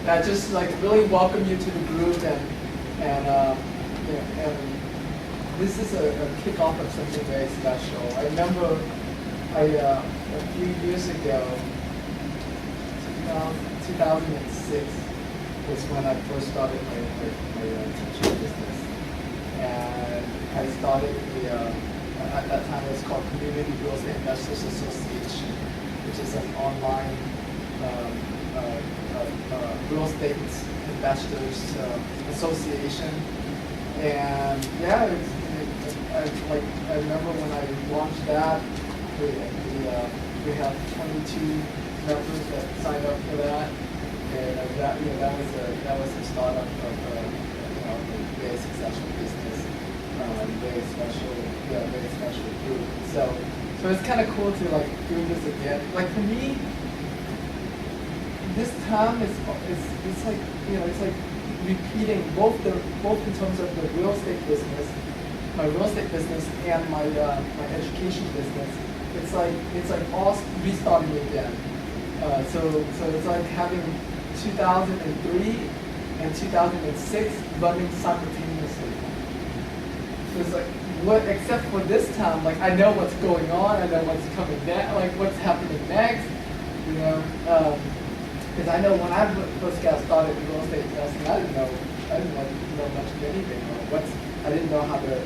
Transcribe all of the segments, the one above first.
I just like really welcome you to the group, and yeah, and this is a kickoff of something very special. I remember a few years ago, 2006 was when I first started my teaching business, and I started at that time it was called Community Real Estate Investors Association, which is an online real estate investors association. And yeah, I remember when I launched that, we had 22 members that signed up for that, and that was the startup of a very successful business, very special group. So it's kind of cool to like do this again. Like for me, this time it's like it's like repeating both in terms of the real estate business, my real estate business, and my education business. It's like all restarting again. So it's like having 2003 and 2006 running simultaneously. So it's like except for this time, like I know what's going on, I know what's coming next, like what's happening next, because I know when I first got started in real estate investing, I didn't know much of anything. I didn't know how to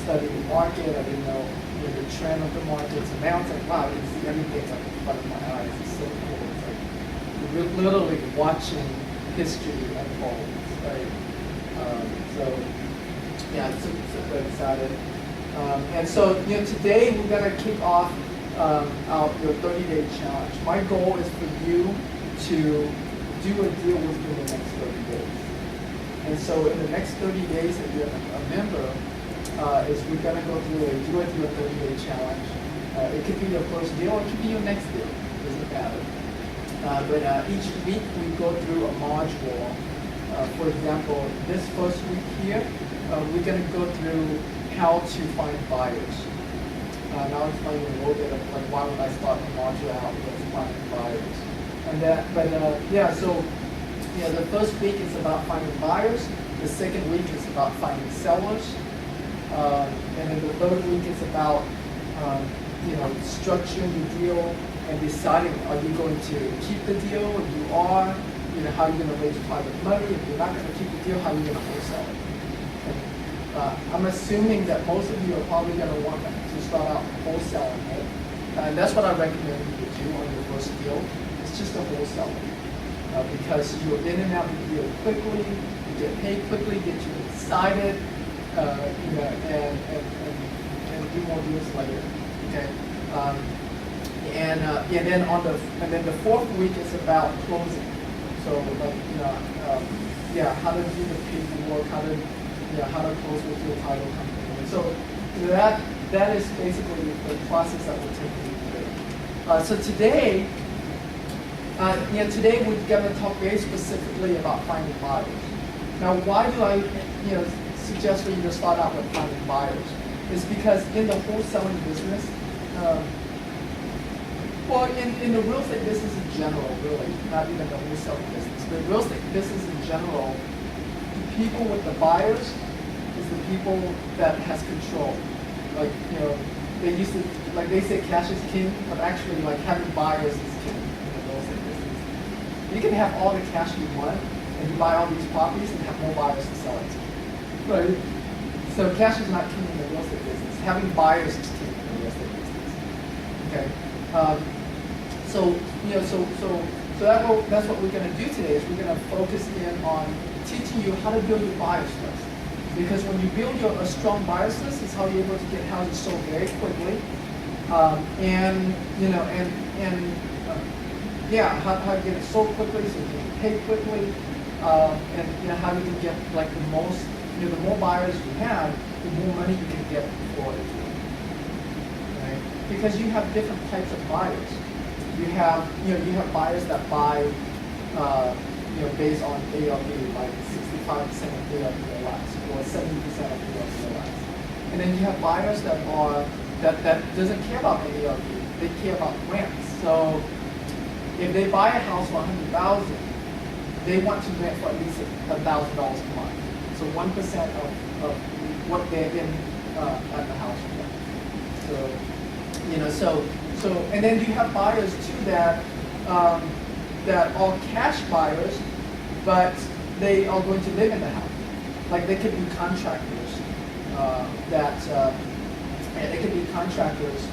study the market. I didn't know the trend of the market. So now it's like, wow, I can see everything like in front of my eyes. It's so cool. It's like you're literally watching history unfold, right? So yeah, I'm super excited. And so today we're gonna kick off your 30-day challenge. My goal is for you to do a deal within the next 30 days. And so in the next 30 days that you're a member, is we're going to go through a 30-day challenge. It could be your first deal, or it could be your next deal. It doesn't matter. But each week we go through a module. For example, this first week here, we're going to go through how to find buyers. And I'll explain a little bit of like why would I start the module out with finding buyers. And the first week is about finding buyers. The second week is about finding sellers. And then the third week is about structuring the deal and deciding, are you going to keep the deal? If you are, how are you going to raise private money? If you're not going to keep the deal, how are you going to wholesale it? And, I'm assuming that most of you are probably going to want to start out wholesaling it. And that's what I recommend you do on your first deal. It's just a wholesale. Because you're in and out of the deal quickly, you get paid quickly, get you excited, and do more deals later. Okay, and then the fourth week is about closing. So how to do the paperwork, how to close with your title company. And so that is basically the process that we're taking through. So today. Today we're going to talk very specifically about finding buyers. Now, why do I, suggest for you to start out with finding buyers? Is because in the wholesaling business, in the real estate business in general, really, not even the wholesaling business, the real estate business in general, the people with the buyers is the people that has control. Like, they used to, like they say cash is king, but actually like having buyers is king. You can have all the cash you want, and you buy all these properties and have more buyers to sell it to. Right? So cash is not king in the real estate business. Having buyers is king in the real estate business. Okay. That's what we're going to do today. Is we're going to focus in on teaching you how to build your buyers list. Because when you build a strong buyers list, it's how you're able to get houses sold very quickly, how to get it sold quickly so you can get paid quickly, and how you can get like the most, the more buyers you have, the more money you can get for it. Right? Because you have different types of buyers. You have buyers that buy, based on ARV, like 65% of ARV or less, or 70% of ARV or less. And then you have buyers that doesn't care about the ARV, they care about rents. So if they buy a house for $100,000, they want to rent for at least $1,000 a month. So 1% of what they're in at the house for. So and then you have buyers too that that are cash buyers, but they are going to live in the house. Like they could be contractors they could be contractors,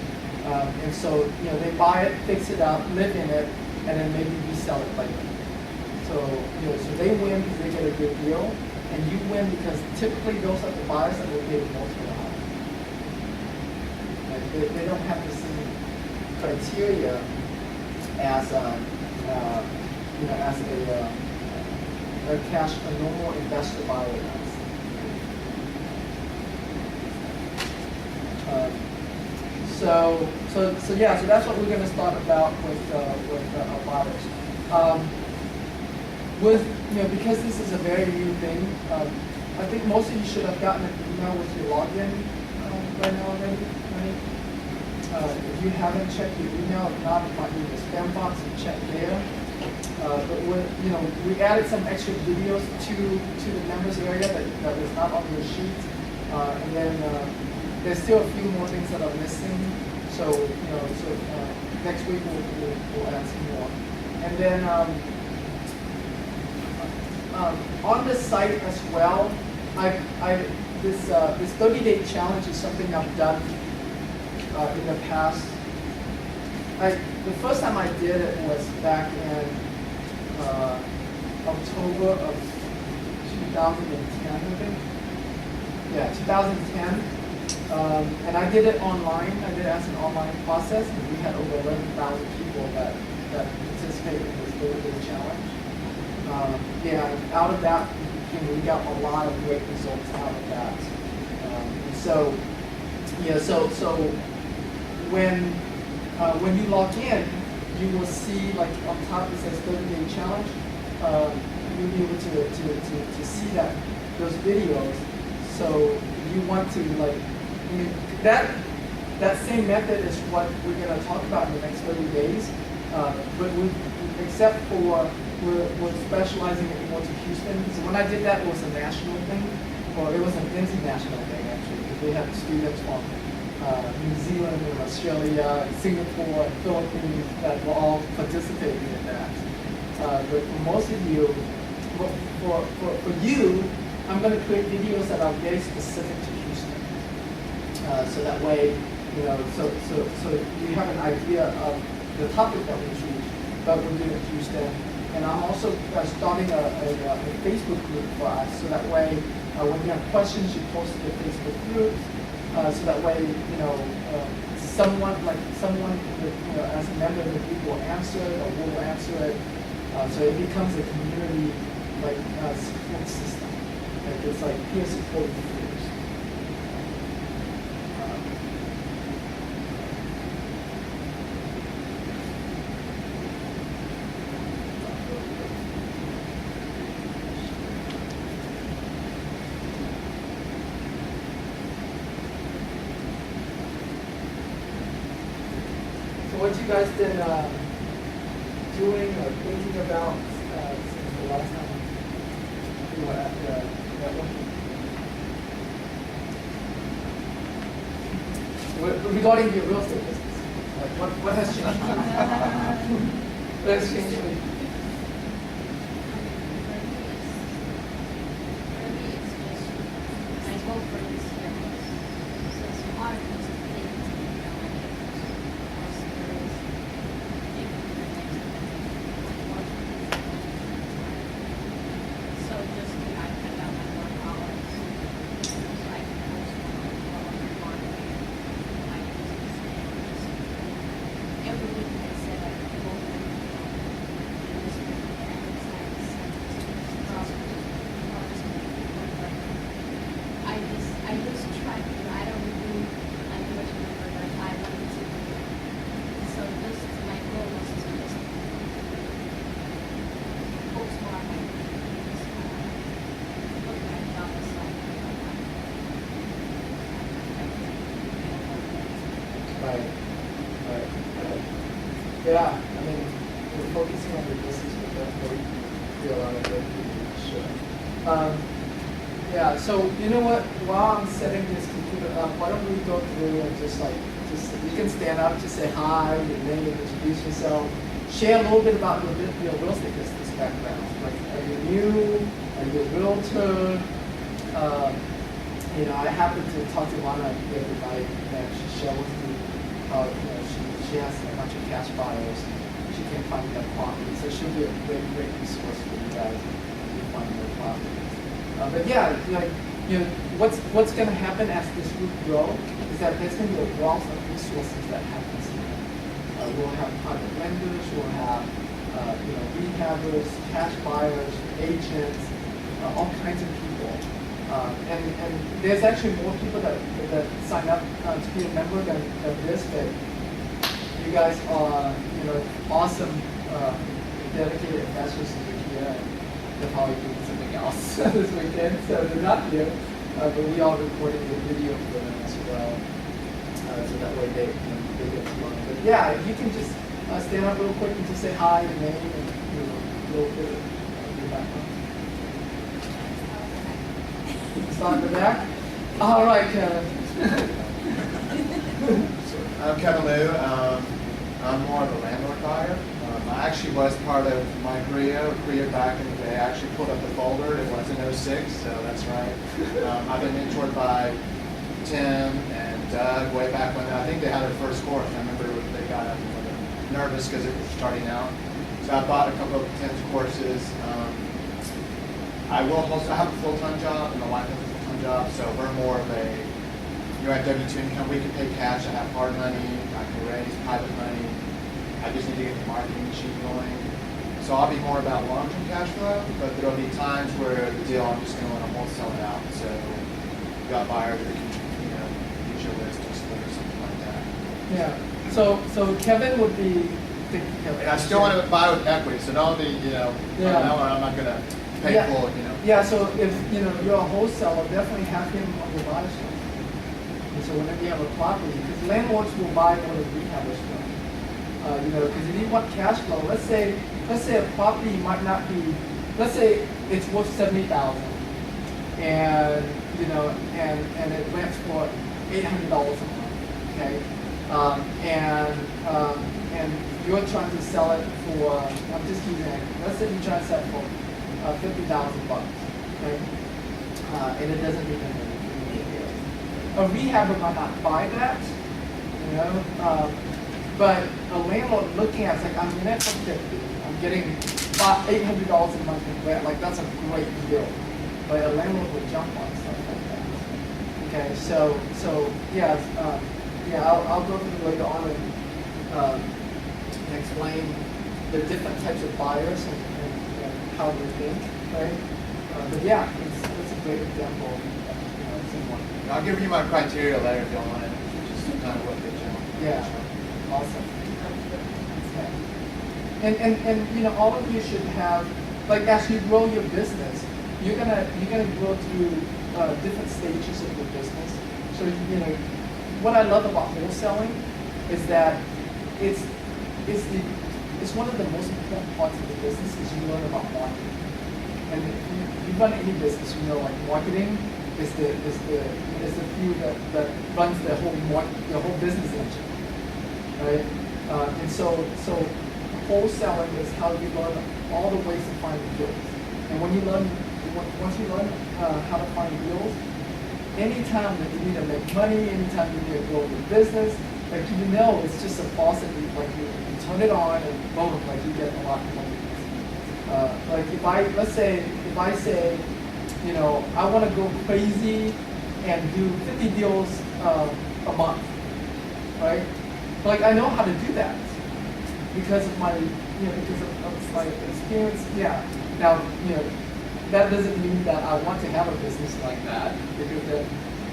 and so they buy it, fix it up, live in it, and then maybe resell it later. So so they win because they get a good deal, and you win because typically those are the buyers that will pay the most for the house. Like they don't have the same criteria as as a normal investor buyer does. So that's what we're going to start about with our buyers. Because this is a very new thing, I think most of you should have gotten an email with your login right now already, right? If you haven't checked your email, if not, it might be in the spam box and check there. But we added some extra videos to the members area that was not on your sheet, and then there's still a few more things that are missing. So next week we'll add some more, and then on the site as well, this 30-day challenge is something I've done in the past. The first time I did it was back in October of 2010, I think. Yeah, 2010. And I did it online. I did it as an online process, and we had over 11,000 people that participated in this 30-day challenge. And out of that, we got a lot of great results out of that. So when you log in, you will see like on top it says 30-day challenge. You'll be able to see those videos. So you want to that same method is what we're going to talk about in the next 30 days. But except for we're specializing it more to Houston. So when I did that, it was a national thing, or it was an international thing actually, because we had students from New Zealand and Australia, and Singapore, and Philippines that were all participating in that. But for most of you, for you, I'm going to create videos that are very specific to Houston. So that way, so you have an idea of the topic that we choose, but we're doing Houston. And I'm also starting a Facebook group for us, so that way, when you have questions, you post to the Facebook group. So that way, someone as a member of the group will answer it, or will answer it. So it becomes a community support system. It's like peer support groups. What you guys been doing or thinking about since the last time you were at the networking? Regarding your real estate business, what has changed? What has changed for you? Yeah, I mean, we're focusing on your business with that. do a lot of good reading, sure. Yeah, so you know what, while I'm setting this computer up, why don't we go through and just you can stand up, just say hi, your name, introduce yourself, share a little bit about your real estate business background. Like, are you new? Are you a realtor? You know, I happened to talk to Lana the other night, and she shared with me how she has a bunch of cash buyers. She can't find that property, so she'll be a great resource for you guys if you find more properties. But yeah, what's going to happen as this group grows is that there's going to be a wealth of resources that happens here. We'll have private lenders, we'll have rehabbers, cash buyers, agents, all kinds of people. And there's actually more people that sign up to be a member than this, but you guys are awesome, dedicated investors who are here. They're probably doing something else this weekend, so they're not here. But we are recording the video for them as well, so that way they get to learn. But yeah, you can just stand up real quick and just say hi, your name, and a little bit of your background. Start in the back. All right, Kevin. I'm Kevin Liu. I'm more of a landlord buyer. I actually was part of my career back in the day. I actually pulled up the folder. It was in '06, so that's right. I've been mentored by Tim and Doug way back when I think they had their first course. I remember they got up and were nervous because it was starting out. So I bought a couple of Tim's courses. I have a full-time job, and my wife has a full-time job, so we're more of you're at W-2 income. We can pay cash. I have hard money. I can raise private money. I just need to get the marketing machine going. So I'll be more about long-term cash flow, but there'll be times where the deal I'm just going to want to wholesale it out. So you got buyers that can, use your list or something like that. Yeah. So Kevin would be. And I still want to buy with equity, so don't be, I'm not going to pay full, Yeah. So if you're a wholesaler, definitely have him on the buyer's list. And so whenever you have a property, because landlords will buy more than rehabbers will. Because if you want cash flow, let's say a property might not be, let's say it's worth $70,000, and and it rents for $800 a month, okay, and you're trying to sell it for, I'm just using it, let's say you're trying to sell it for $50,000, okay, and it doesn't mean anything. A rehabber might not buy that, but a landlord looking at it's like, I'm in it for $50. I'm getting $800 a month in rent. Like, that's a great deal. But a landlord would jump on stuff like that. Okay, so I'll go through later on and explain the different types of buyers and how they think, right? But yeah, it's a great example of someone. I'll give you my criteria later if you want it. Just kind of what they general. Yeah. Awesome. And all of you should have, like, as you grow your business, you're gonna grow through different stages of your business. So what I love about wholesaling is that it's one of the most important parts of the business is you learn about marketing. And if you run any business, like marketing is the fuel that runs the whole business engine. Right, and so wholesaling is how you learn all the ways to find deals. And once you learn how to find deals, anytime that you need to make money, anytime you need to grow your business, like it's just a faucet. Like you turn it on and boom, like you get a lot of money. Like if I say, I want to go crazy and do 50 deals a month, right? Like I know how to do that because of my, because of my experience. Yeah. Now, that doesn't mean that I want to have a business like that because then,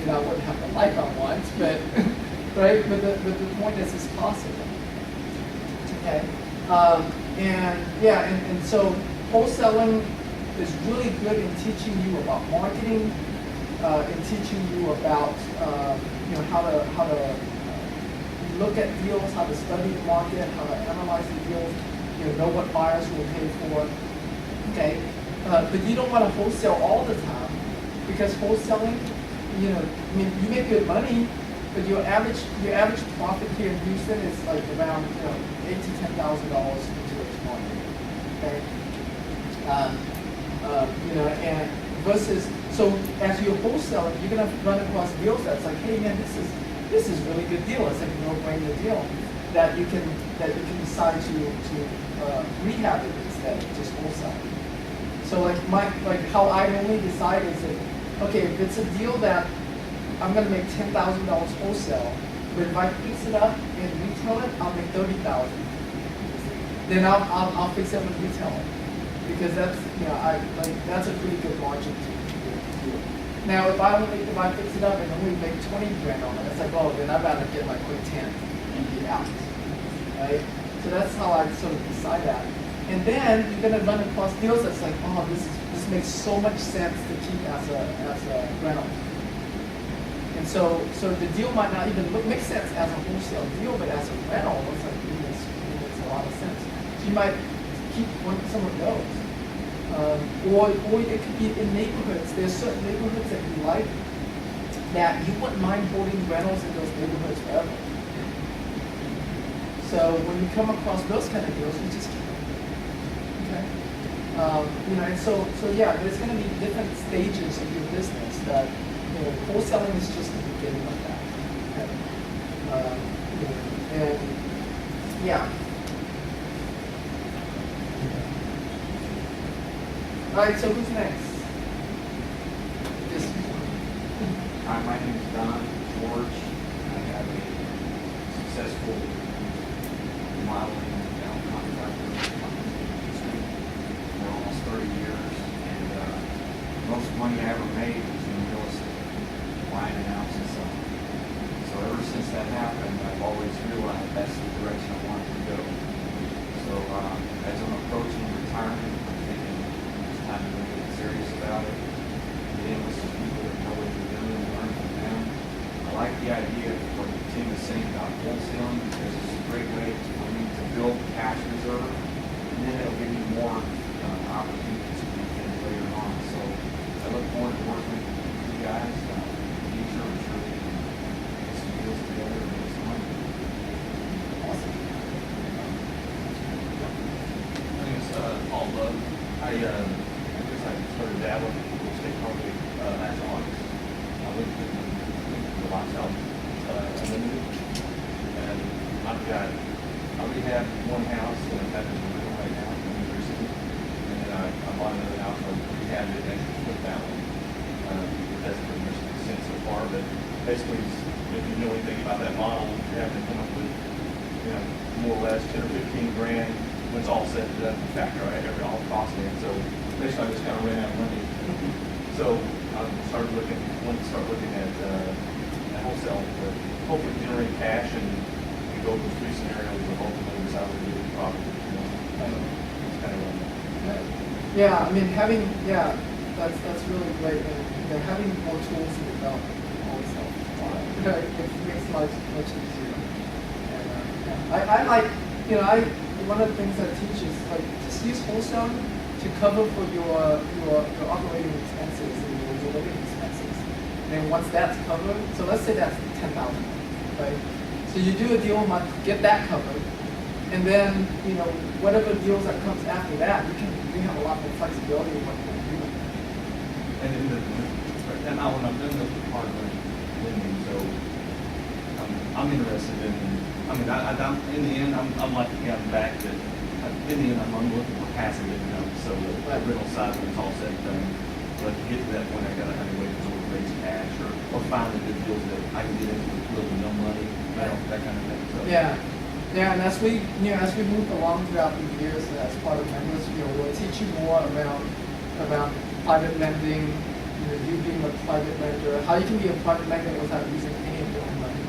I wouldn't have the life I want. But right. But the point is, it's possible. Okay. And so wholesaling is really good in teaching you about marketing, in teaching you about how to look at deals, how to study the market, how to analyze the deals, know what buyers will pay for. Okay, but you don't want to wholesale all the time because wholesaling, you know, I mean, you make good money, but your average profit here in Houston is like around $8,000 to $10,000 into each market. Okay, and versus so as you're wholesaling, you're gonna run across deals that's like, hey man, this is really good deal. It's like a no-brainer deal that you can decide to rehab it instead of just wholesale. So like how I normally decide is that, okay, if it's a deal that I'm gonna make $10,000 wholesale, but if I fix it up and retail it, I'll make $30,000. Then I'll fix it up and retail it because that's that's a pretty good margin to do it. Now if I fix it up and only make 20 grand on it, it's like, oh, then I'd rather get my quick 10 and be out, right? So that's how I sort of decide that. And then you're gonna run across deals that's like, oh, this makes so much sense to keep as a rental. And so the deal might not even make sense as a wholesale deal, but as a rental, it's like it makes a lot of sense. So you might keep some of those. Or it could be in neighborhoods. There's certain neighborhoods that you like that you wouldn't mind holding rentals in those neighborhoods forever. So when you come across those kind of deals, you just keep them. Okay? And so yeah, there's going to be different stages of your business that, wholesaling is just the beginning of that. Okay? And yeah. All right, so who's next? Just Hi, my name is Don George. I have a successful modeling and general contractor company for almost 30 years, and most money I ever made was in real estate, buying a house and selling. So ever since that happened, I've always realized that's the direction I wanted to go. So as I'm approaching retirement, I'm thinking it's time to really get serious about it. Get in with some people that know what they're doing and learn from them. I like the idea of what Tim is saying about wholesaling because it's a great way for me to build cash reserve, and then it'll give you more opportunities to get in later on. So I look forward to working with you guys in the future. I'm sure we can get some deals together and make some money. awesome. My name is Paul Love. I guess I started dabbling in real estate probably last August. I went to the Lifestyle Unlimited, and I've got, I already have one house that I'm having a rental right now in New Jersey, and then I bought another house, I rehabbed it and split that one. That's pretty much the sense so far, but basically, if you know anything about that model, you're having to come up with, more or less 10 or 15 grand when it's all said and done, factor all the costs in. So basically, I just kind of ran out of money. So I wanted to start looking at wholesale to hopefully generate cash and go through three scenarios of ultimately decide what to do with the property. It's kind of Yeah, I mean that's really great. And having more tools to develop always helps. It makes life much easier. And I like, one of the things I teach is like just use wholesaling to cover for your operating expenses and your living expenses. And then once that's covered, so let's say that's $10,000, right? So you do a deal a month, get that covered, and then whatever deals that comes after that, you have a lot more flexibility in what you can do. And then right now when I'm doing this apartment lending, so I'm interested in. I'm in the end, I'm like the guy in the back that in the end I'm looking for passive income. So the rental side when it's all said and done. But to get to that point, I gotta have a way to sort of raise cash or find the good deals that I can get into with little to no money, that kind of thing. So. Yeah, and as we move along throughout the years, as part of members, we'll teach you more about private lending. You being a private lender, how you can be a private lender without using any of your own money.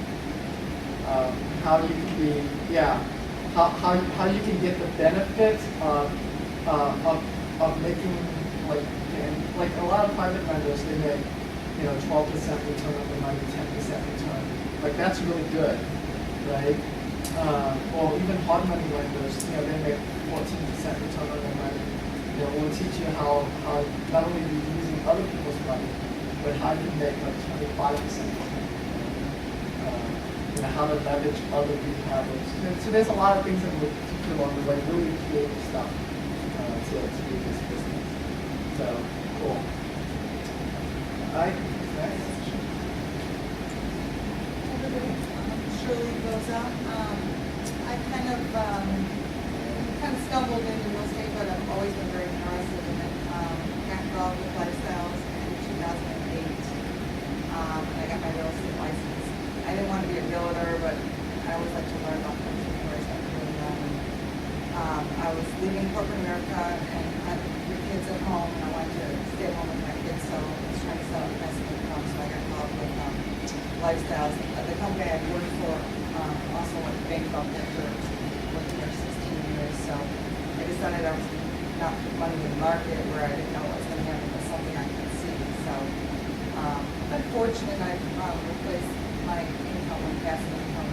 How you can be, how you can get the benefit of making like a lot of private lenders, they make 12% return on the money, 10% return. Like that's really good, right? Or even hard money lenders, they make 14% return on their money. we'll teach you how not only be using other people's money, but how you make like 25%. How to leverage other rehabbers. So there's a lot of things that we'll teach you along the way, really creative stuff to do this business. So, cool. All right, next. Shirley goes up. I kind of stumbled into real estate, but I've always been very interested in it. After all with lifestyles in 2008, I got my real estate license. I didn't want to be a realtor, but I always like to learn about things before I start doing them. I was leaving corporate America and had 3 kids at home, and I wanted to stay at home with my kids, so I was trying to set up a passive income, so I got involved with lifestyles. The company I worked for also went bankrupt after working there 16 years, so I decided I was not put money in the market where I didn't know what was going to happen, but something I could see. So unfortunately, I've replaced my income with passive income.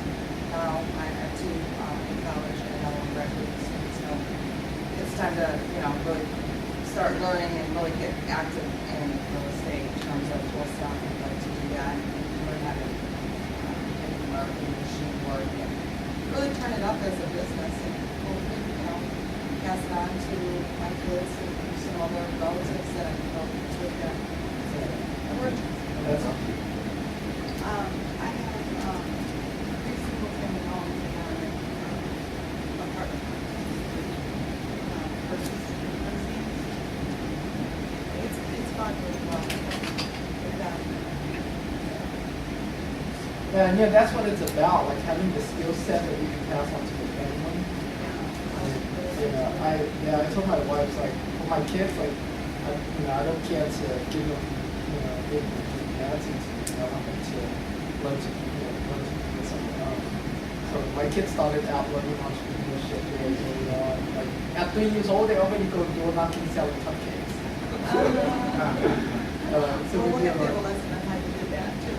Now I have 2 in college and another one graduate student, so it's time to really start learning and really get active in real estate in terms of wholesaling. I'd like to do that and learn how to get the marketing machine work and really turn it up as a business and hopefully pass it on to my kids and some other relatives that I can help with them. So, That's all. I have 3 single-family homes and an apartment. Purchased in Lindsay. It's gone really well. Yeah, and that's what it's about, like having the skill set that we can pass on to the family. I told my wife, like, for my kids, like, I don't care to give them, give them the attitude, I want them to learn to do something else. So my kids started out learning entrepreneurship very early on. Like, at 3 years old, they already go door knocking selling cupcakes. So We'll we have to have a do lesson on how you do that too.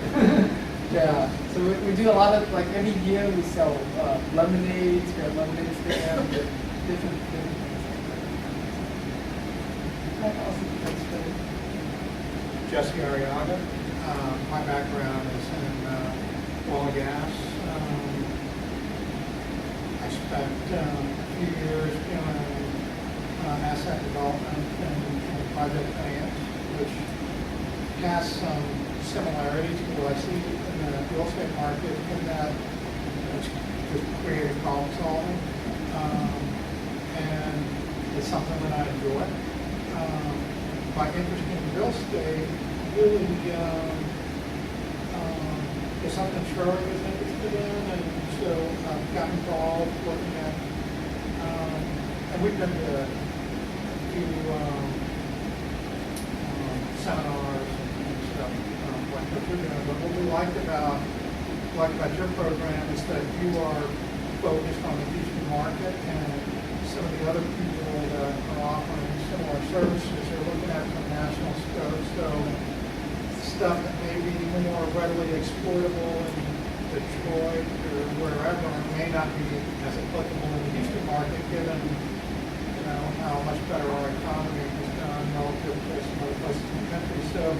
yeah, so we do a lot of, like, every year we sell lemonades, we have lemonade stand, different things like that. Awesome. Thanks for it. Jesse Ariaga. My background is in oil and gas. I spent a few years doing asset development and project finance, which has some similarities to what I see in the real estate market in that it's just creative problem solving. And it's something that I enjoy. My interest in real estate really is something Shirley was interested in, and so I've got involved looking at, and we've been to a few seminars and stuff like that we're doing. But what we like about your program is that you are focused on the Houston market, and some of the other people that are offering similar services are looking at the national scope. So stuff that may be more readily exploitable in Detroit or wherever may not be as applicable in the Houston market, given how much better our economy has done relative to some other places in the country. So,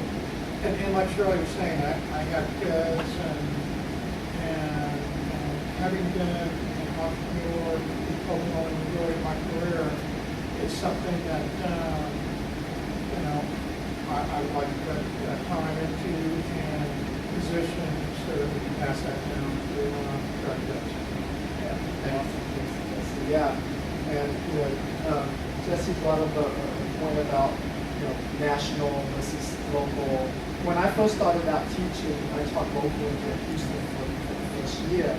and like Shirley was saying, I have kids, and having been an entrepreneur, ultimately enjoyed my career, it's something that I would like to put time into and position so that we can pass that down to our kids. Yeah, and Jesse brought up a point about national versus local. When I first started out teaching, I taught locally in Houston for the first year,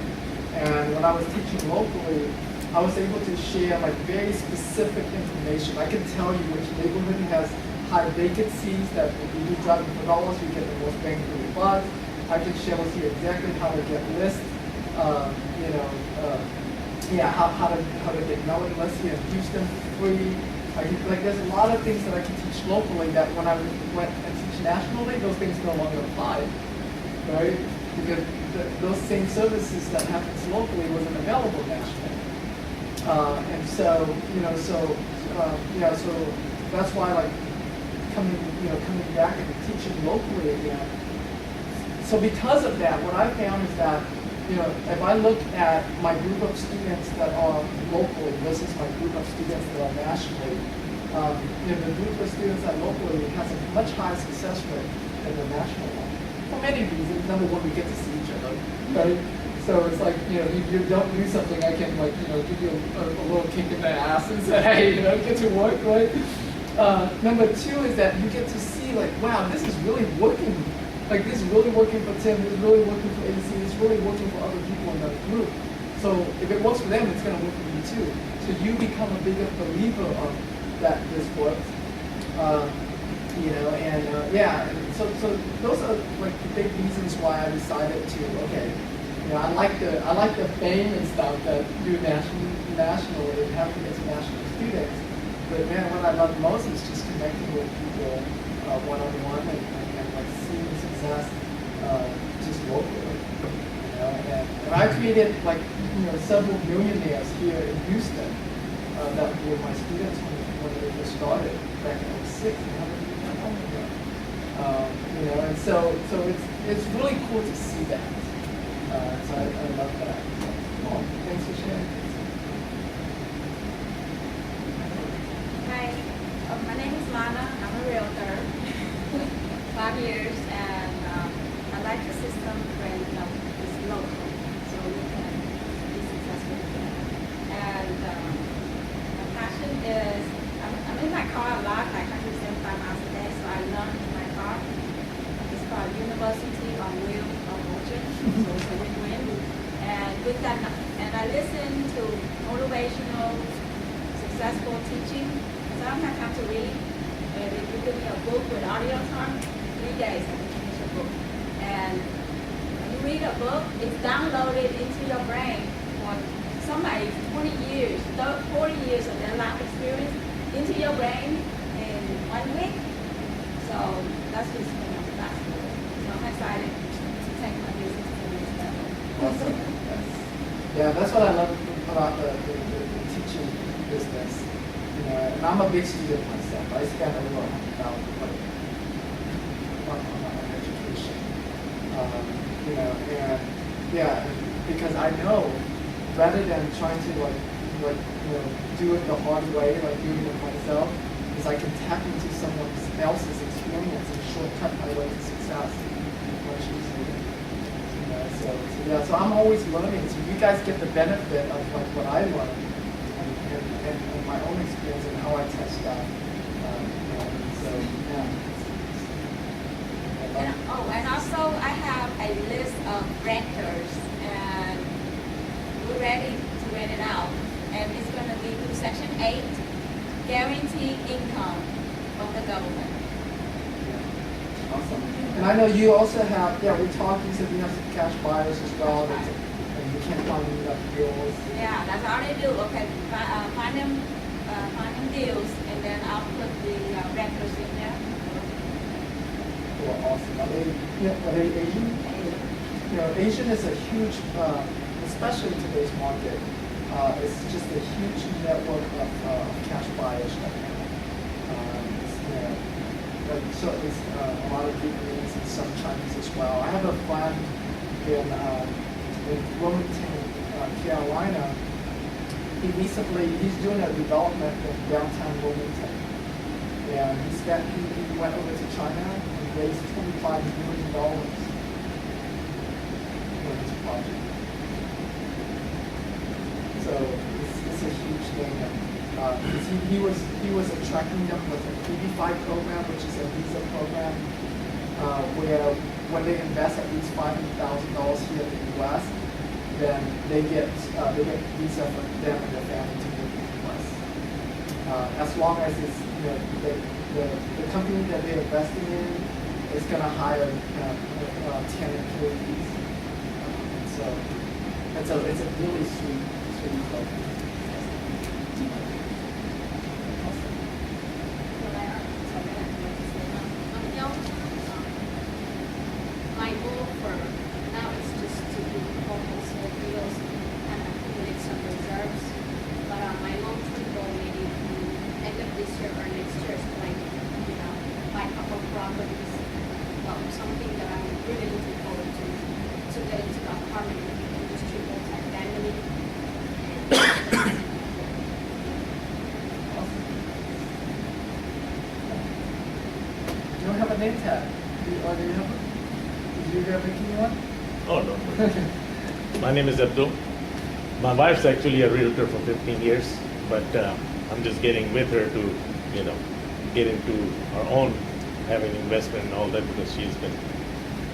and when I was teaching locally, I was able to share like very specific information. I can tell you which neighborhood has high vacancies, that if you do driving for dollars, you get the most bang for your buck. I can share with you exactly how to get lists, how to get mailing lists here in Houston free. There's a lot of things that I can teach locally that when I went and teach nationally, those things no longer apply, right? Because those same services that happens locally wasn't available nationally. that's why like coming back and teaching locally again. So because of that, what I found is that, if I look at my group of students that are locally versus my group of students that are nationally, the group of students that locally has a much higher success rate than the national one. For many reasons. Number one, we get to see each other, right? So it's like, if you don't do something, I can give you a little kick in the ass and say, hey, get to work, right? Number two is that you get to see like, wow, this is really working. Like this is really working for Tim, this is really working for AC, this is really working for other people in the group. So if it works for them, it's going to work for you too. So you become a bigger believer of that this works. And so those are like the big reasons why I decided to, okay, I like the fame and stuff that do national and having international students. But man, what I love most is just connecting with people one-on-one and like seeing success just locally. And I created like several millionaires here in Houston that were my students when they first started back in '06. And how many years ago? And so it's really cool to see that. So I love that. So, thanks for sharing. Hi, my name is Lana. I'm a realtor. 5 years, and I like the system when it's local, so you can be successful there. And my passion is, I'm in my car a lot, like 175 miles a day, so I learn in my car. It's called University on Wheels of Motion, so it's a win-win. And with that, and I listen to motivational, successful teaching. So I don't have time to read. And if you give me a book with audio time, 3 days I can finish a book. And when you read a book, it's downloaded into your brain for somebody 20 years, 40 years of their life experience into your brain in 1 week. So that's just possible. So I'm excited to take my business to the next level. Awesome. Yeah, that's what I love about the teaching business. And I'm a big student myself. I spend over $100,000 on education. Because I know rather than trying to do it the hard way, like doing it myself, is I can tap into someone else's experience and shortcut my way to success much easier. So I'm always learning. So you guys get the benefit of like what I learned and my own experience and how I test stuff. And also I have a list of renters, and we're ready to rent it out. And it's going to be through Section 8, guaranteed income from the government. Awesome. And I know you also have, we talked, you said you have some cash buyers as well, and you can't find enough deals. Yeah, that's all they do. Okay, find them deals, and then I'll put the renters in there. Well, awesome. Are they Asian? Asian is a huge, especially in today's market, it's just a huge network of cash buyers right now. So it's a lot of Vietnamese and some Chinese as well. I have a friend in Wilmington, Carolina. He's doing a development in downtown Wilmington. And he went over to China and raised $25 million for this project. So it's a huge thing. He was attracting them with a 3B5 program, which is a visa program, where when they invest at least $500,000 here in the U.S., then they get visa for them and their family to live in the U.S. As long as it's the company that they're investing in is going to hire 10 employees. So it's a really sweet program. My goal for now is just to do wholesale deals and accumulate some reserves. But my long-term goal maybe end of this year or next year is name tag. Do you have did you have a key one? Oh, no. My name is Abdul. My wife's actually a realtor for 15 years, but I'm just getting with her to, get into our own having investment and all that because she's been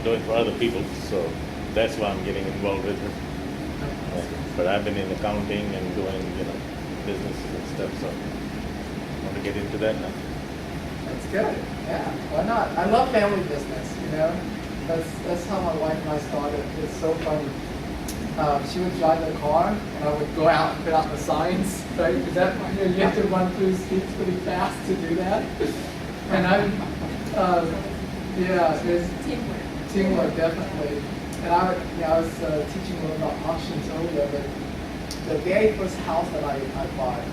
doing for other people. So that's why I'm getting involved with her. But I've been in accounting and doing, businesses and stuff, so I want to get into that now. That's good. Yeah, why not? I love family business, That's how my wife and I started. It's so funny. She would drive the car, and I would go out and put out the signs, right? Because that you have to run through streets pretty fast to do that. And it's teamwork definitely. And I was teaching a little about auctions earlier, but the very first house that I bought,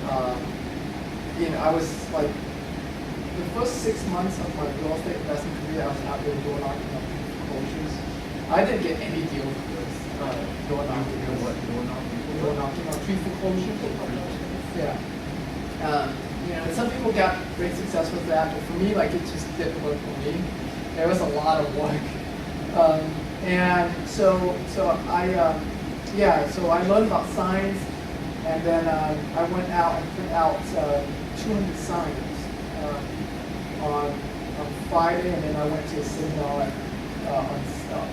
I was like, the first 6 months of my real estate investment career, I was out there door knocking on foreclosures. I didn't get any deal for this. Door knocking. Door knocking on tree foreclosures. Yeah. And some people got great success with that, but for me, it just didn't work for me. There was a lot of work. And so I learned about signs, and then I went out and put out 200 signs on Friday, and then I went to a seminar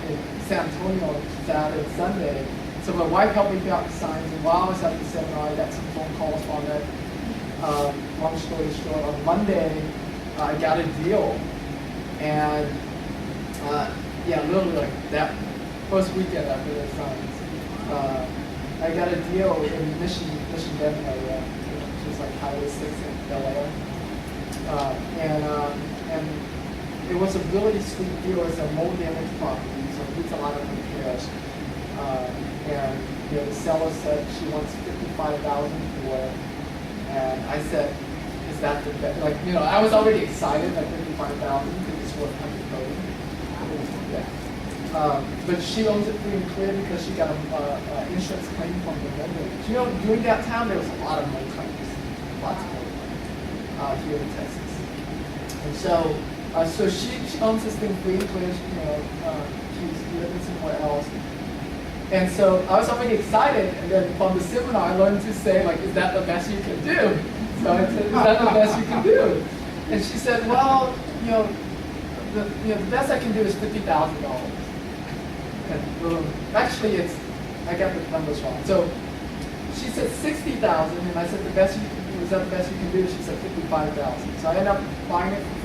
in San Antonio Saturday and Sunday. So my wife helped me put out the signs, and while I was at the seminar, I got some phone calls on it. Long story short, on Monday, I got a deal, and literally that first weekend after the signs, I got a deal in Michigan area, which is like Highway 6 in LA. And it was a really sweet deal. It's a mold damage property, so it needs a lot of repairs. And the seller said she wants $55,000 for it, and I said, "Is that the best?" I was already excited that $55,000 because it's worth $130,000. Yeah. But she owns it free and clear because she got an insurance claim from the vendor. During that time there was a lot of mold claims, lots of mold claims here in Texas. And so she owns this thing free and clear. She's living somewhere else. And so I was already excited, and then from the seminar I learned to say, is that the best you can do? So I said, is that the best you can do? And she said, well, the best I can do is $50,000. And actually I got the numbers wrong. So she said $60,000, and I said the best you can do, is that the best you can do? She said $55,000. So I ended up buying it for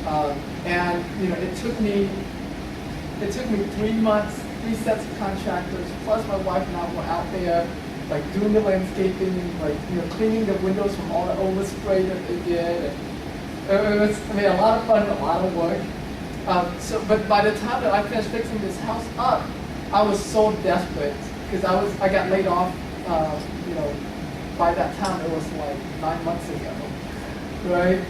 $55,000. And it took me 3 months, 3 sets of contractors, plus my wife and I were out there, doing the landscaping, cleaning the windows from all the overspray that they did. And it was, a lot of fun, a lot of work. But by the time that I finished fixing this house up, I was so desperate because I got laid off. By that time it was 9 months ago, right?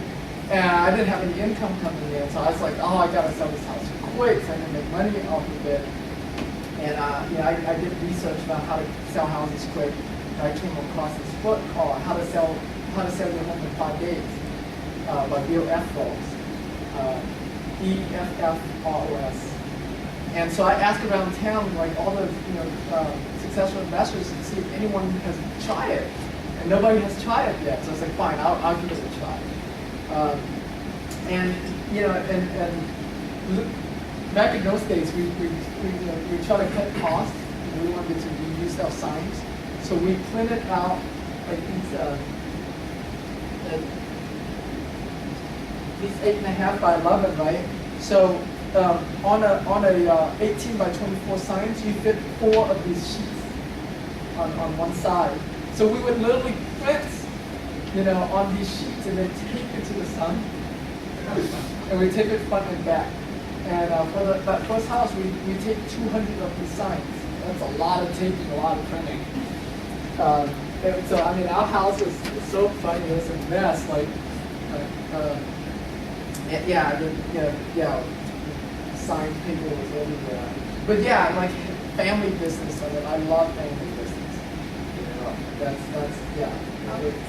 And I didn't have any income coming in, so I was like, oh, I gotta sell this house quick so I can make money off of it. And I did research about how to sell houses quick. And I came across this book called How to Sell Your Home in 5 Days by Bill Effros, EFFROS. And so I asked around town, all the successful investors, to see if anyone has tried it, and nobody has tried it yet. So I was like, fine, I'll give it a try. And back in those days, we try to cut costs. We wanted to reuse our signs, so we printed out these 8.5 by 11, right? So on a 18 by 24 signs, you fit 4 of these sheets on one side. So we would literally print, on these sheets and then tape it to the sun, and we tape it front and back. And for that first house, we taped 200 of these signs. That's a lot of taping, a lot of printing. So our house was so funny. It was a mess. Sign paper was everywhere. But family business. I love family business. yeah. How did you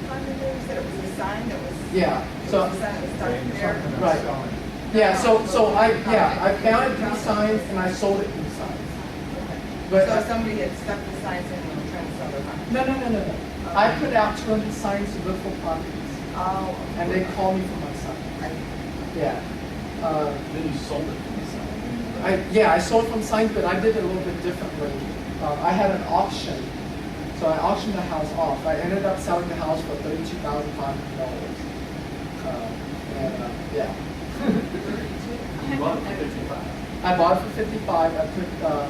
find it there? You said it was a sign that was. Yeah, so, It was a sign that was stuck Something there. that's Right. selling. yeah, so I found it through signs and I sold it through signs. But, So somebody had stuck the signs in and was trying to sell their home. no. I put out 200 signs to look for properties, Oh. and they call me for my sign. Yeah. Then you sold it to me, I sold from signs, but I did it a little bit differently. I had an auction, so I auctioned the house off. I ended up selling the house for $32,500. Yeah. You bought it for 55. I bought it for 55. I put a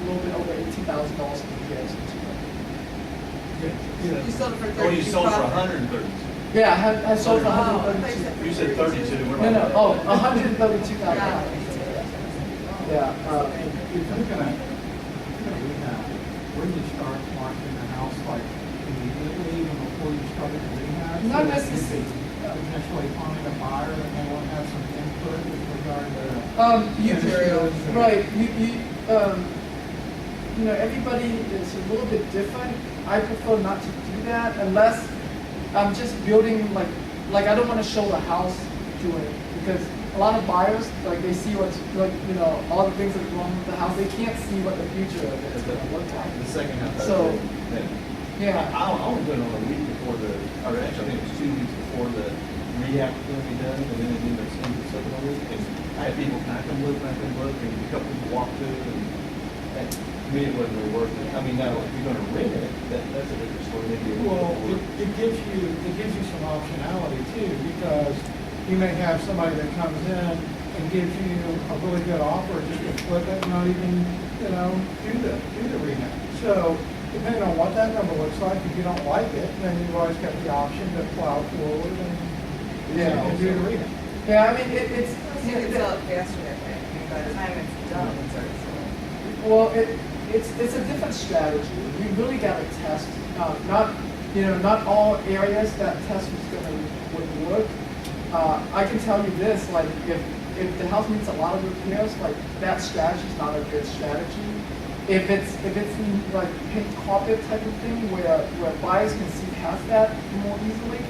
little bit over $18,000 in repairs into You sold it for 32. Oh, you sold for 132. it. Yeah, I sold for Oh, I thought 132. You said 32. What No, about no. that? Oh, $132,000. Yeah. If you're gonna rehab, where do you start marketing the house, like immediately, even before you started the rehab? Not So that you necessarily. could Potentially find a buyer that may want to have some input with regard to. You, finishes and- right, you know, everybody is a little bit different. I prefer not to do that unless I'm just building, like I don't want to show the house to it, because a lot of buyers, like they see what's, like, you know, all the things that's wrong with the house. They can't see what the future of it is going to look like. The second half. So, yeah. I was doing it on a week before or actually I think it was 2 weeks before the rehab was going to be done, and then it ended up staying the second week. And I had people, can I come look, and a couple people walked through, and to me it wasn't really worth it. I mean, now, if you're going to rent it, that's a different story. Maybe a Well, little bit it gives you some optionality too, because you may have somebody that comes in and gives you a really good offer just to flip it and not even, you know, do the rehab. So depending on what that number looks like, if you don't like it, then you've always got the option to plow forward and, and do the rehab. Yeah, I mean, it's. You can sell it faster that way. I mean, by the time it's done, it's already sold. Well, it's a different strategy. You really got to test. Not all areas that test would work. I can tell you this: like, if the house needs a lot of repairs, like that strategy is not a good strategy. If it's in, like paint carpet type of thing where buyers can see past that more easily,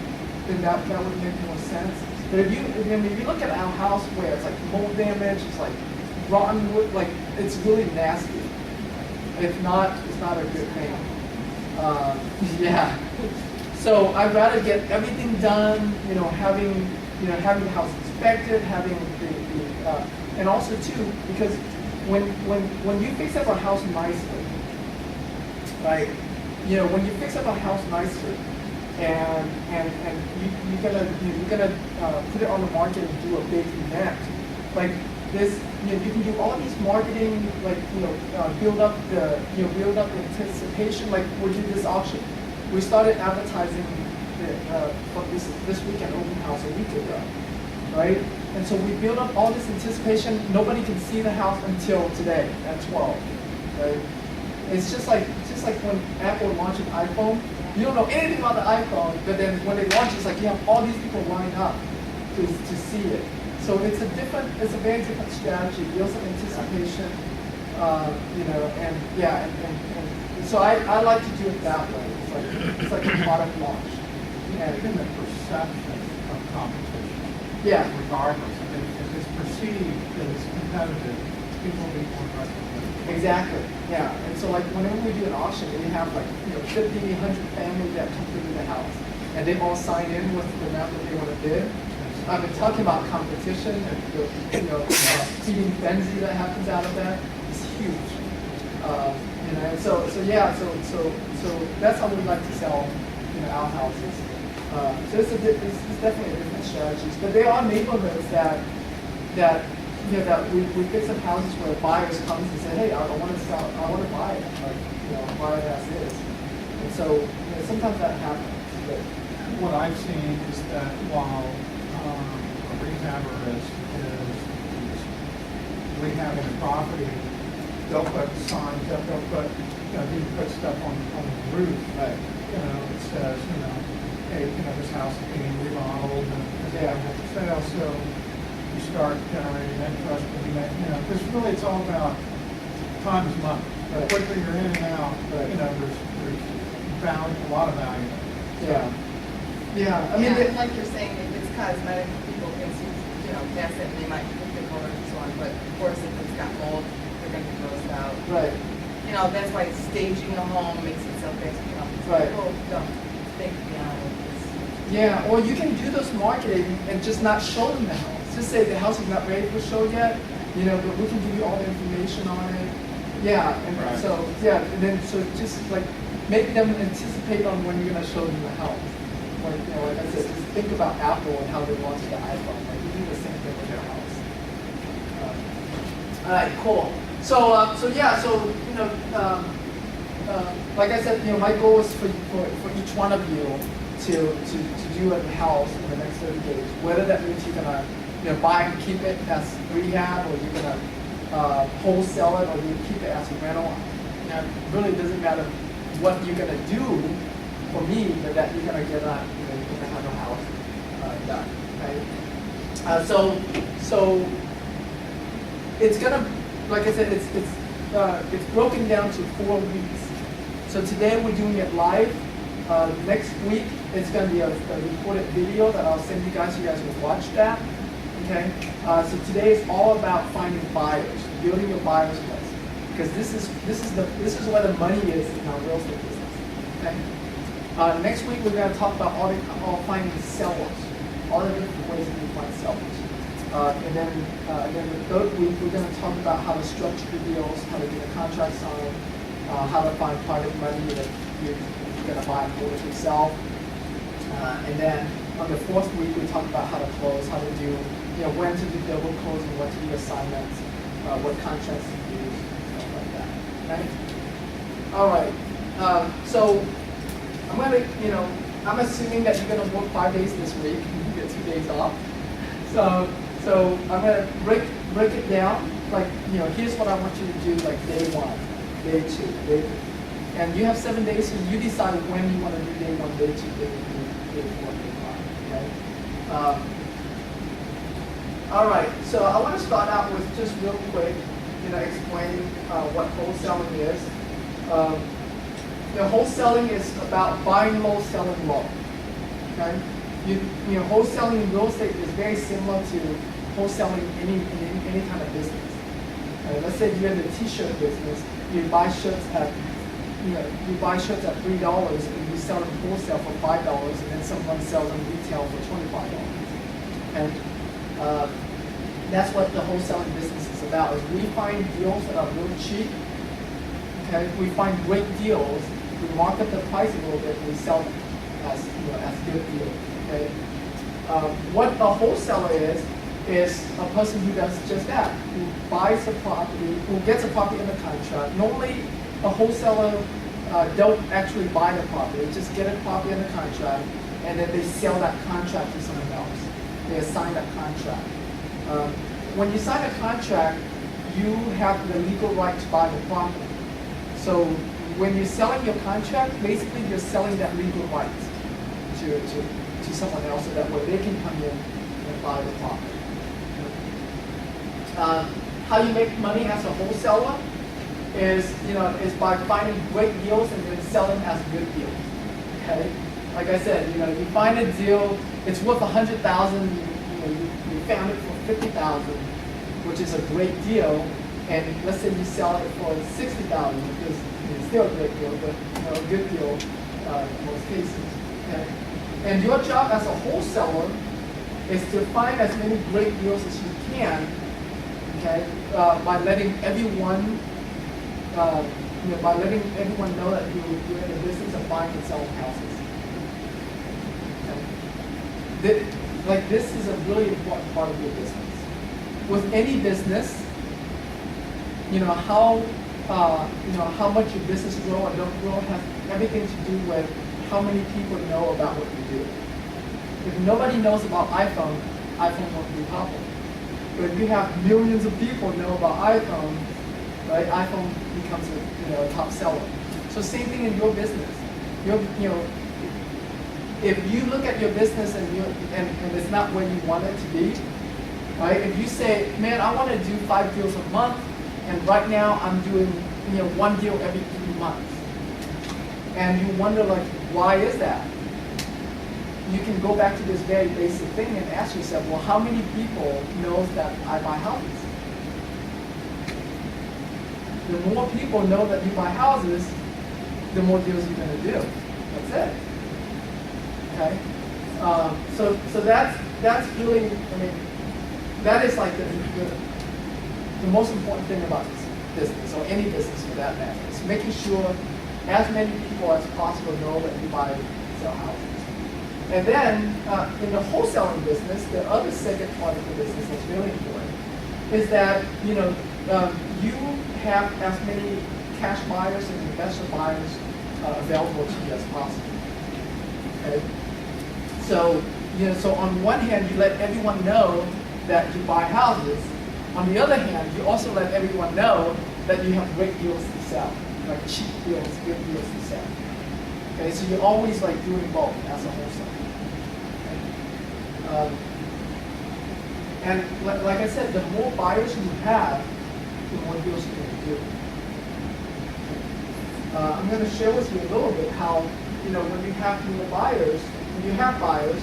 then that would make more sense. But if you look at our house where it's like mold damage, it's like rotten wood, like it's really nasty. It's not a good thing. Yeah. So I'd rather get everything done, having the house inspected, having and also too, because when you fix up a house nicely, right? When you fix up a house nicely, and you're gonna put it on the market and do a big event, like this, you can do all these marketing, like build up the anticipation. Like we did this auction, we started advertising for this weekend open house a week ago, right? And so we build up all this anticipation. Nobody can see the house until today at 12, right? It's just like when Apple launched an iPhone. You don't know anything about the iPhone, but then when they launch, it's like you have all these people lined up to see it. So it's a very different strategy. Build some anticipation, and so I like to do it that way. It's like a product launch. And even the perception of competition. Yeah. Regardless, if it's perceived that it's competitive, people will be more aggressive. Exactly. Yeah. And so like whenever we do an auction, we have 50, 100 families that come through the house, and they all sign in with the amount that they want to bid. I've been talking about competition and feeding frenzy that happens out of that is huge. And so that's how we like to sell our houses. So it's definitely a different strategies, but there are neighborhoods that we fix up houses where buyers come and say, hey, I want to buy it, buy it as is. And so sometimes that happens. But what I've seen is that while a rehabber is rehabbing a property, they'll put signs up, they'll put stuff on the roof. Right. It says, hey, this house is being remodeled and it's for sale, so you start generating interest, because really it's all about time is money. Right. quickly you're in and out, Right. you know, there's value, a lot of value. Yeah. Yeah, I mean, Yeah, like you're saying, if it's cosmetic, people can see, guess it, and they might pick the color and so on, but of course, if it's got mold, they're gonna be grossed out. right, That's why staging a home makes it so big, Right. people don't think beyond this. yeah, or you can do those marketing and just not show them the house. Just say the house is not ready for show yet, but we can give you all the information on it. Yeah, and Right. so, yeah, and then, so just like, make them anticipate on when you're gonna show them the house. Like, like I said, just think about Apple and how they launched the iPhone, like, you do the same thing with your house. All right, cool. Like I said, my goal is for each one of you to do a house in the next 30 days. Whether that means you're gonna buy and keep it as rehab, or you're gonna wholesale it, or you keep it as a rental. It really doesn't matter what you're gonna do for me, but that you're gonna get you're gonna have a house done, right? So it's gonna, like I said, it's broken down to 4 weeks. So today we're doing it live. Next week it's gonna be a recorded video that I'll send you guys. You guys will watch that. Okay. So today is all about finding buyers, building your buyers list, because this is where the money is in our real estate business. Okay. Next week we're going to talk about all finding sellers, all the different ways that you find sellers. And then the third week we're going to talk about how to structure the deals, how to get a contract signed, how to find private money that you're going to buy and hold it yourself. And then on the fourth week we talk about how to close, how to do, when to do double closing, what to do assignments, what contracts to use, stuff like that. Right? All right. So I'm assuming that you're gonna work 5 days this week. You get 2 days off. So I'm gonna break it down. Like, here's what I want you to do. Like day 1, day 2, day 3, and you have 7 days. So you decide when you want to do day 1, day 2, day 3, day 4, day 5. Okay. All right. So I want to start out with just real quick, explaining what wholesaling is. Wholesaling is about buying low, selling low. Okay, wholesaling in real estate is very similar to wholesaling in any kind of business. Let's say you're in the T-shirt business, you buy shirts at $3 and you sell them wholesale for $5, and then someone sells them retail for $25. And that's what the wholesaling business is about. Is we find deals that are really cheap. Okay, we find great deals. We mark up the price a little bit, and we sell them as good deals. Okay. What a wholesaler is a person who does just that, who buys a property, who gets a property under contract. Normally, a wholesaler don't actually buy the property; they just get a property under contract, and then they sell that contract to someone else. They assign that contract. When you sign a contract, you have the legal right to buy the property. So when you're selling your contract, basically you're selling that legal right to someone else, so that way they can come in and buy the property. How you make money as a wholesaler is by finding great deals and then selling as good deals. Okay, like I said, you find a deal, it's worth $100,000, you found it for $50,000, which is a great deal, and let's say you sell it for $60,000, which is still a great deal, but a good deal in most cases. Okay? And your job as a wholesaler is to find as many great deals as you can, okay, by letting everyone know that you're in the business of buying and selling houses. Okay? This is a really important part of your business. With any business, how much your business grow or don't grow has everything to do with how many people know about what you do. If nobody knows about iPhone won't be popular. But if you have millions of people know about iPhone, right? iPhone becomes a top seller. So same thing in your business. If you look at your business and it's not where you want it to be, right? If you say, man, I want to do 5 deals a month, and right now I'm doing one deal every 3 months. And you wonder, like, why is that? You can go back to this very basic thing and ask yourself, well, how many people knows that I buy houses? The more people know that you buy houses, the more deals you're going to do. That's it. Okay? So that's really, I mean, that is like the most important thing about this business, or any business for that matter, is making sure as many people as possible know that you buy and sell houses. And then in the wholesaling business, the other second part of the business that's really important is that you have as many cash buyers and investor buyers available to you as possible. Okay? So so on one hand, you let everyone know that you buy houses. On the other hand, you also let everyone know that you have great deals to sell, like cheap deals, good deals to sell. Okay, so you're always like doing both as a wholesaler. Okay? And like I said, the more buyers you have, the more deals you can do. I'm going to share with you a little bit how when you have more buyers, when you have buyers,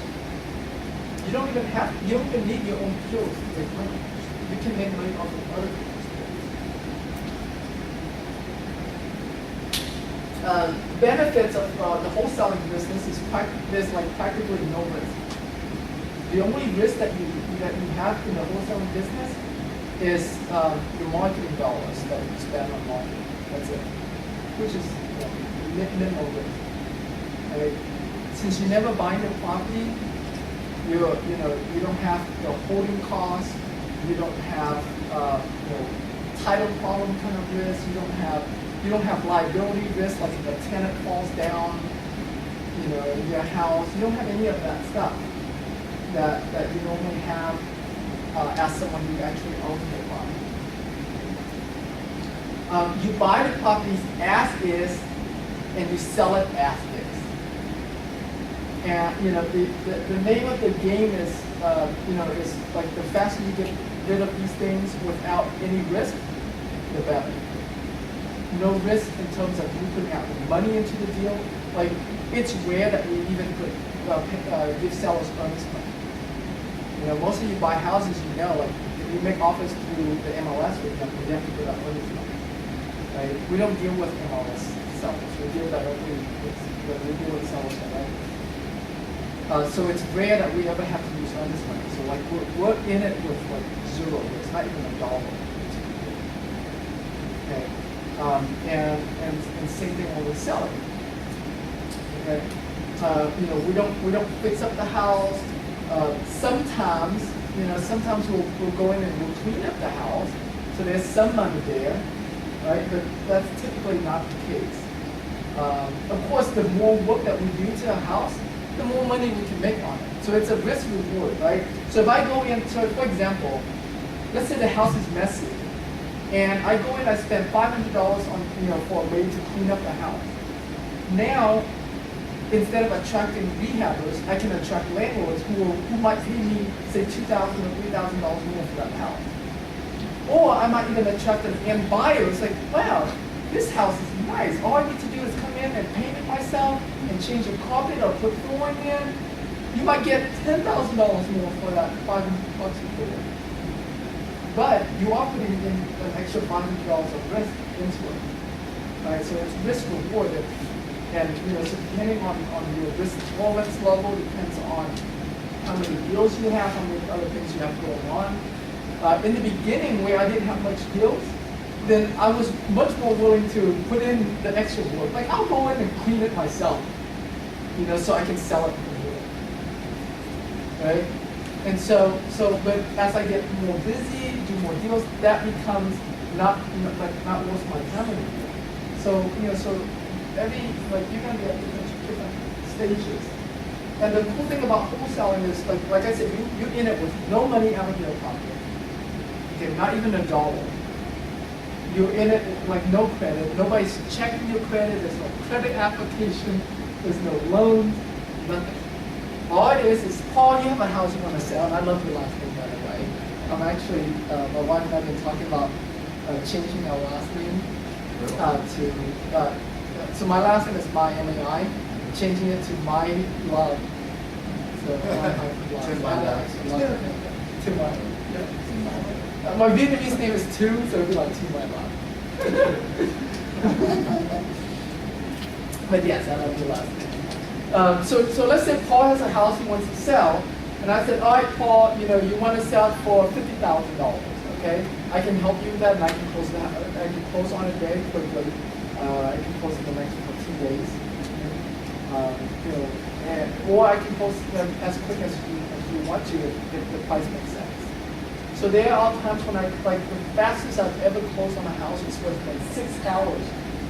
you don't even need your own deals to make money. You can make money off of other people's deals. Benefits of the wholesaling business is there's like practically no risk. The only risk that you have in the wholesaling business is your marketing dollars that you spend on marketing. That's it, which is minimal risk. Right? Since you never buy the property, you don't have the holding costs. You don't have title problem kind of risk. You don't have liability risk, like if a tenant falls down, in your house. You don't have any of that stuff that you normally have as someone who actually owns the property. You buy the properties as is, and you sell it as is. And the name of the game is is like the faster you get rid of these things without any risk, the better. No risk in terms of you putting out the money into the deal. Like it's rare that we even give sellers earnest money. Most of you buy houses, like if you make offers through the MLS, for example, you have to put out earnest money. Right? We don't deal with MLS sellers. We deal directly with sellers directly. So it's rare that we ever have to use earnest money. So like we're in it with like zero. It's not even $1. Okay, and same thing when we're selling. Okay, we don't fix up the house. Sometimes we'll go in and we'll clean up the house. So there's some money there, right? But that's typically not the case. Of course, the more work that we do to a house, the more money we can make on it. So it's a risk reward, right? So if I go in, for example, let's say the house is messy, and I go in, I spend $500 on for a way to clean up the house. Now, instead of attracting rehabbers, I can attract landlords who might pay me say $2,000 or $3,000 more for that house. Or I might even attract an end buyer who's like, wow, this house is nice. All I need to do is come in and paint it myself and change the carpet or put flooring in. You might get $10,000 more for that $500 for it. But you are putting in an extra $500 of risk into it. Right? So it's risk rewarded. And so depending on your risk tolerance level, depends on how many deals you have, how many other things you have going on. In the beginning, where I didn't have much deals, then I was much more willing to put in the extra work. Like I'll go in and clean it myself, so I can sell it from here. Right? And but as I get more busy, do more deals, that becomes not worth my time anymore. So every you're gonna be at different stages. And the cool thing about wholesaling is like I said, you're in it with no money out of your pocket. Okay, not even $1. You're in it like no credit. Nobody's checking your credit. There's no credit application. There's no loans. Nothing. All it is Paul, you have a house you want to sell. And I love your last name, by the way. I'm actually, my wife and I have been talking about changing our last name. So my last name is my M-A-I, changing it to my love. So To my love. To my love. Yeah. My Vietnamese name is Tu, so it'll be like To my love. But yes, I love your last name. So let's say Paul has a house he wants to sell, and I said, all right, Paul, you want to sell it for $50,000, okay? I can help you with that, and I can close on it very quickly. I can close in the next 2 days. Or I can close as quick as you want to if the price makes sense. So there are times when the fastest I've ever closed on a house was within 6 hours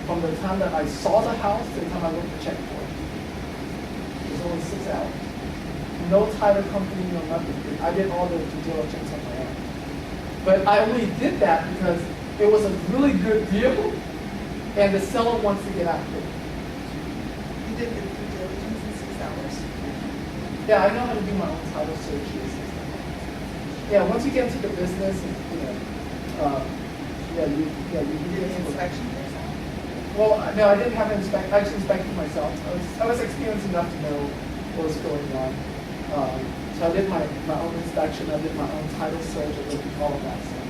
from the time that I saw the house to the time I wrote the check for it. It was only 6 hours. No title company, no nothing. I did all the due diligence on my own. But I only did that because it was a really good deal, and the seller wants to get out quick. You did the due diligence in 6 hours. Yeah, I know how to do my own title searches. Yeah, once you get into the business, you You did an inspection yourself? Well, no, I didn't have an inspection. I actually inspected myself. I was experienced enough to know what was going on. So I did my own inspection. I did my own title search. I did all of that stuff.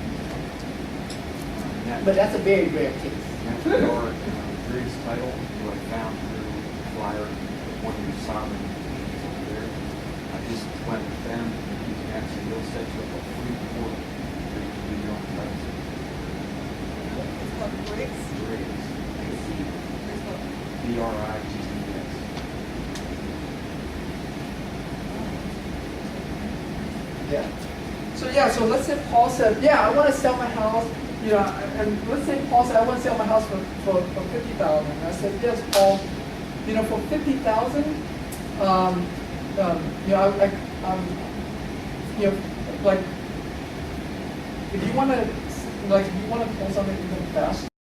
But that's a very rare case. That's your Griggs title, who I found through flyer, one of your sovereign over there. I just went with them, and you can actually, they'll set you up a free portal where you can do your own title. It's called Briggs. Griggs, I see. Here's what. B-R-I-G-G-S. Yeah. So let's say Paul said, yeah, I want to sell my house. And let's say Paul said, I want to sell my house for $50,000. And I said, yes, Paul. For $50,000, if you want to close on it even fast.